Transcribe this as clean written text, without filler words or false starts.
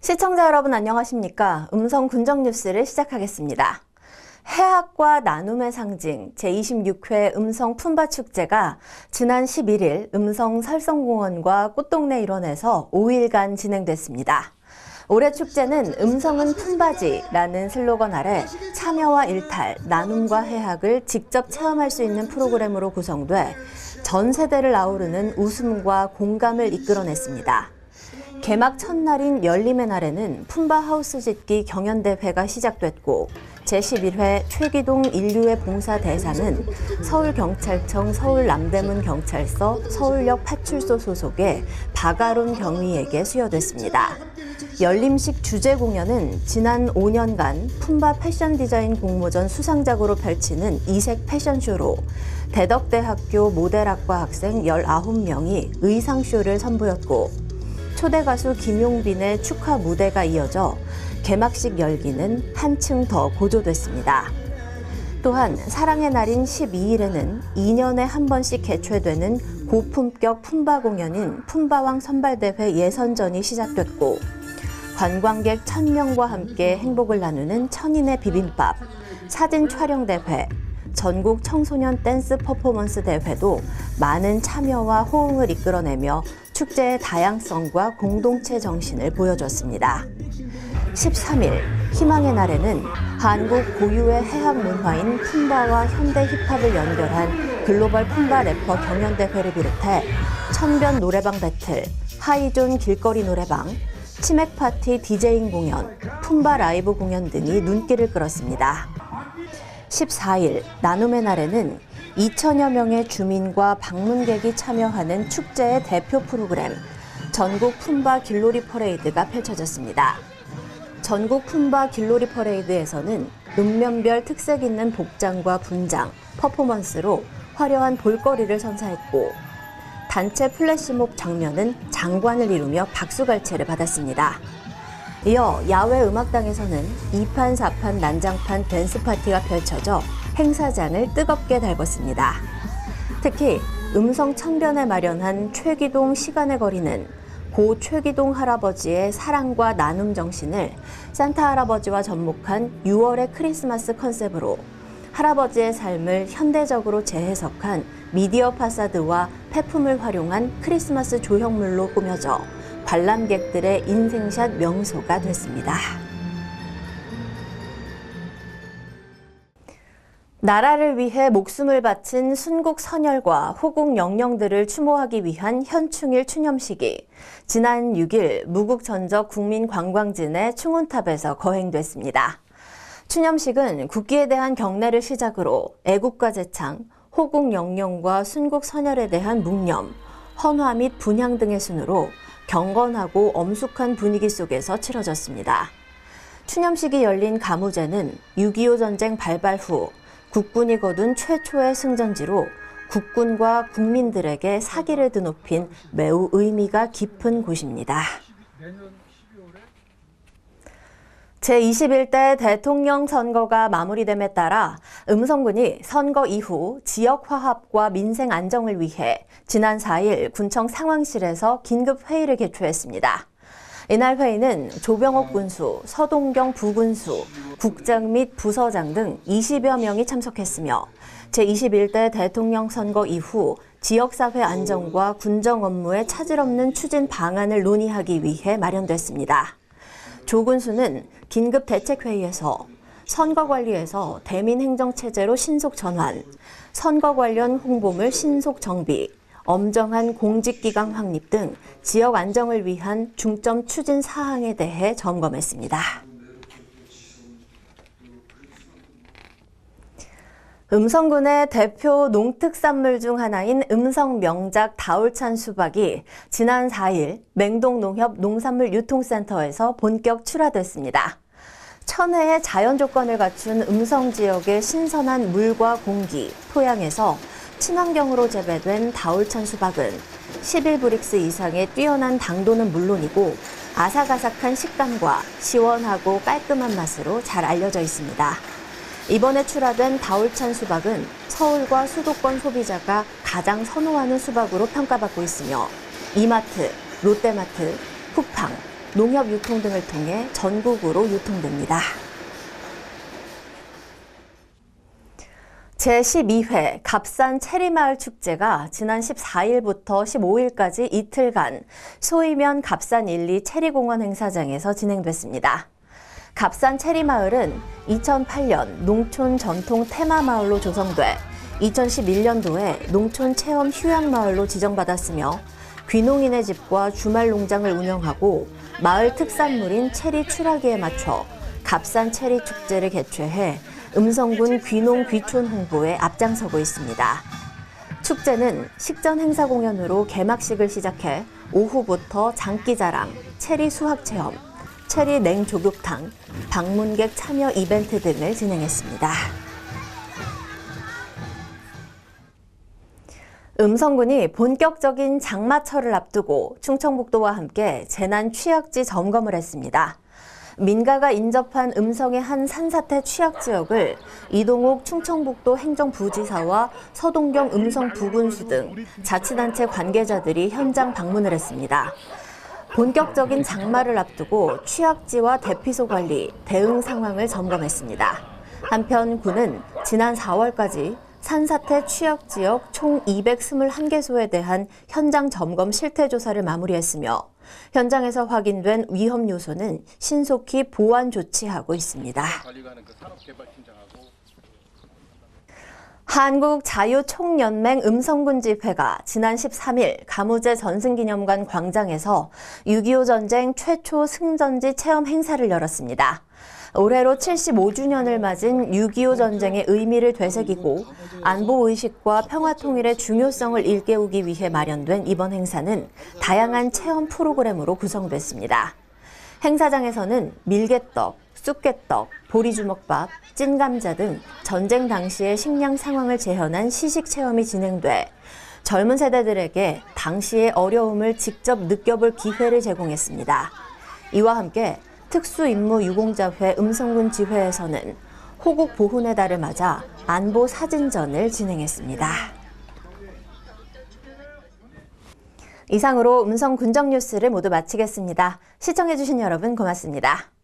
시청자 여러분 안녕하십니까? 음성 군정 뉴스를 시작하겠습니다. 해학과 나눔의 상징 제26회 음성 품바 축제가 지난 11일 음성 설성공원과 꽃동네 일원에서 5일간 진행됐습니다. 올해 축제는 음성은 품바지라는 슬로건 아래 참여와 일탈, 나눔과 해학을 직접 체험할 수 있는 프로그램으로 구성돼 전 세대를 아우르는 웃음과 공감을 이끌어냈습니다. 개막 첫날인 열림의 날에는 품바 하우스 짓기 경연대회가 시작됐고 제11회 최기동 인류의 봉사 대상은 서울경찰청 서울남대문 경찰서 서울역 파출소 소속의 박아론 경위에게 수여됐습니다. 열림식 주제 공연은 지난 5년간 품바 패션 디자인 공모전 수상작으로 펼치는 이색 패션쇼로 대덕대학교 모델학과 학생 19명이 의상쇼를 선보였고 초대 가수 김용빈의 축하 무대가 이어져 개막식 열기는 한층 더 고조됐습니다. 또한 사랑의 날인 12일에는 2년에 한 번씩 개최되는 고품격 품바 공연인 품바왕 선발대회 예선전이 시작됐고 관광객 1000명과 함께 행복을 나누는 천인의 비빔밥, 사진 촬영 대회, 전국 청소년 댄스 퍼포먼스 대회도 많은 참여와 호응을 이끌어내며 축제의 다양성과 공동체 정신을 보여줬습니다. 13일 희망의 날에는 한국 고유의 해학 문화인 품바와 현대 힙합을 연결한 글로벌 품바 래퍼 경연대회를 비롯해 천변 노래방 배틀, 하이존 길거리 노래방, 치맥 파티 디제잉 공연, 품바 라이브 공연 등이 눈길을 끌었습니다. 14일 나눔의 날에는 2천여 명의 주민과 방문객이 참여하는 축제의 대표 프로그램 전국 품바 길놀이 퍼레이드가 펼쳐졌습니다. 전국 품바 길놀이 퍼레이드에서는 읍면별 특색 있는 복장과 분장, 퍼포먼스로 화려한 볼거리를 선사했고 단체 플래시몹 장면은 장관을 이루며 박수갈채를 받았습니다. 이어 야외 음악당에서는 2판, 4판, 난장판 댄스 파티가 펼쳐져 행사장을 뜨겁게 달궜습니다. 특히 음성 천변에 마련한 최기동 시간의 거리는 고 최기동 할아버지의 사랑과 나눔 정신을 산타 할아버지와 접목한 6월의 크리스마스 컨셉으로 할아버지의 삶을 현대적으로 재해석한 미디어 파사드와 폐품을 활용한 크리스마스 조형물로 꾸며져 관람객들의 인생샷 명소가 됐습니다. 나라를 위해 목숨을 바친 순국 선열과 호국 영령들을 추모하기 위한 현충일 추념식이 지난 6일 무국전적 국민관광진의 충운탑에서 거행됐습니다. 추념식은 국기에 대한 경례를 시작으로 애국가 제창, 호국 영령과 순국 선열에 대한 묵념, 헌화 및 분향 등의 순으로 경건하고 엄숙한 분위기 속에서 치러졌습니다. 추념식이 열린 가무제는 6.25 전쟁 발발 후 국군이 거둔 최초의 승전지로 국군과 국민들에게 사기를 드높인 매우 의미가 깊은 곳입니다. 제21대 대통령 선거가 마무리됨에 따라 음성군이 선거 이후 지역 화합과 민생 안정을 위해 지난 4일 군청 상황실에서 긴급 회의를 개최했습니다. 이날 회의는 조병옥 군수, 서동경 부군수, 국장 및 부서장 등 20여 명이 참석했으며 제21대 대통령 선거 이후 지역사회 안정과 군정 업무에 차질 없는 추진 방안을 논의하기 위해 마련됐습니다. 조 군수는 긴급 대책회의에서 선거 관리에서 대민 행정체제로 신속 전환, 선거 관련 홍보물 신속 정비, 엄정한 공직기강 확립 등 지역 안정을 위한 중점 추진 사항에 대해 점검했습니다. 음성군의 대표 농특산물 중 하나인 음성 명작 다울찬 수박이 지난 4일 맹동농협 농산물유통센터에서 본격 출하됐습니다. 천혜의 자연 조건을 갖춘 음성 지역의 신선한 물과 공기, 토양에서 친환경으로 재배된 다울찬 수박은 11브릭스 이상의 뛰어난 당도는 물론이고 아삭아삭한 식감과 시원하고 깔끔한 맛으로 잘 알려져 있습니다. 이번에 출하된 다울찬 수박은 서울과 수도권 소비자가 가장 선호하는 수박으로 평가받고 있으며 이마트, 롯데마트, 쿠팡, 농협 유통 등을 통해 전국으로 유통됩니다. 제12회 갑산 체리마을 축제가 지난 14일부터 15일까지 이틀간 소이면 갑산 1, 2 체리공원 행사장에서 진행됐습니다. 갑산 체리마을은 2008년 농촌 전통 테마마을로 조성돼 2011년도에 농촌 체험 휴양마을로 지정받았으며 귀농인의 집과 주말 농장을 운영하고 마을 특산물인 체리 출하기에 맞춰 갑산 체리 축제를 개최해 음성군 귀농 귀촌 홍보에 앞장서고 있습니다. 축제는 식전 행사 공연으로 개막식을 시작해 오후부터 장기자랑, 체리 수확 체험, 체리 냉조격탕, 방문객 참여 이벤트 등을 진행했습니다. 음성군이 본격적인 장마철을 앞두고 충청북도와 함께 재난 취약지 점검을 했습니다. 민가가 인접한 음성의 한 산사태 취약 지역을 이동욱 충청북도 행정부지사와 서동경 음성 부군수 등 자치단체 관계자들이 현장 방문을 했습니다. 본격적인 장마를 앞두고 취약지와 대피소 관리, 대응 상황을 점검했습니다. 한편 군은 지난 4월까지 산사태 취약 지역 총 221개소에 대한 현장 점검 실태 조사를 마무리했으며 현장에서 확인된 위험 요소는 신속히 보완 조치하고 있습니다. 한국자유총연맹 음성군 집회가 지난 13일 가무제 전승기념관 광장에서 6.25 전쟁 최초 승전지 체험 행사를 열었습니다. 올해로 75주년을 맞은 6.25 전쟁의 의미를 되새기고 안보의식과 평화통일의 중요성을 일깨우기 위해 마련된 이번 행사는 다양한 체험 프로그램으로 구성됐습니다. 행사장에서는 밀개떡, 쑥개떡, 보리주먹밥, 찐감자 등 전쟁 당시의 식량 상황을 재현한 시식 체험이 진행돼 젊은 세대들에게 당시의 어려움을 직접 느껴볼 기회를 제공했습니다. 이와 함께 특수임무유공자회 음성군 지회에서는 호국 보훈의 달을 맞아 안보 사진전을 진행했습니다. 이상으로 음성 군정 뉴스를 모두 마치겠습니다. 시청해주신 여러분 고맙습니다.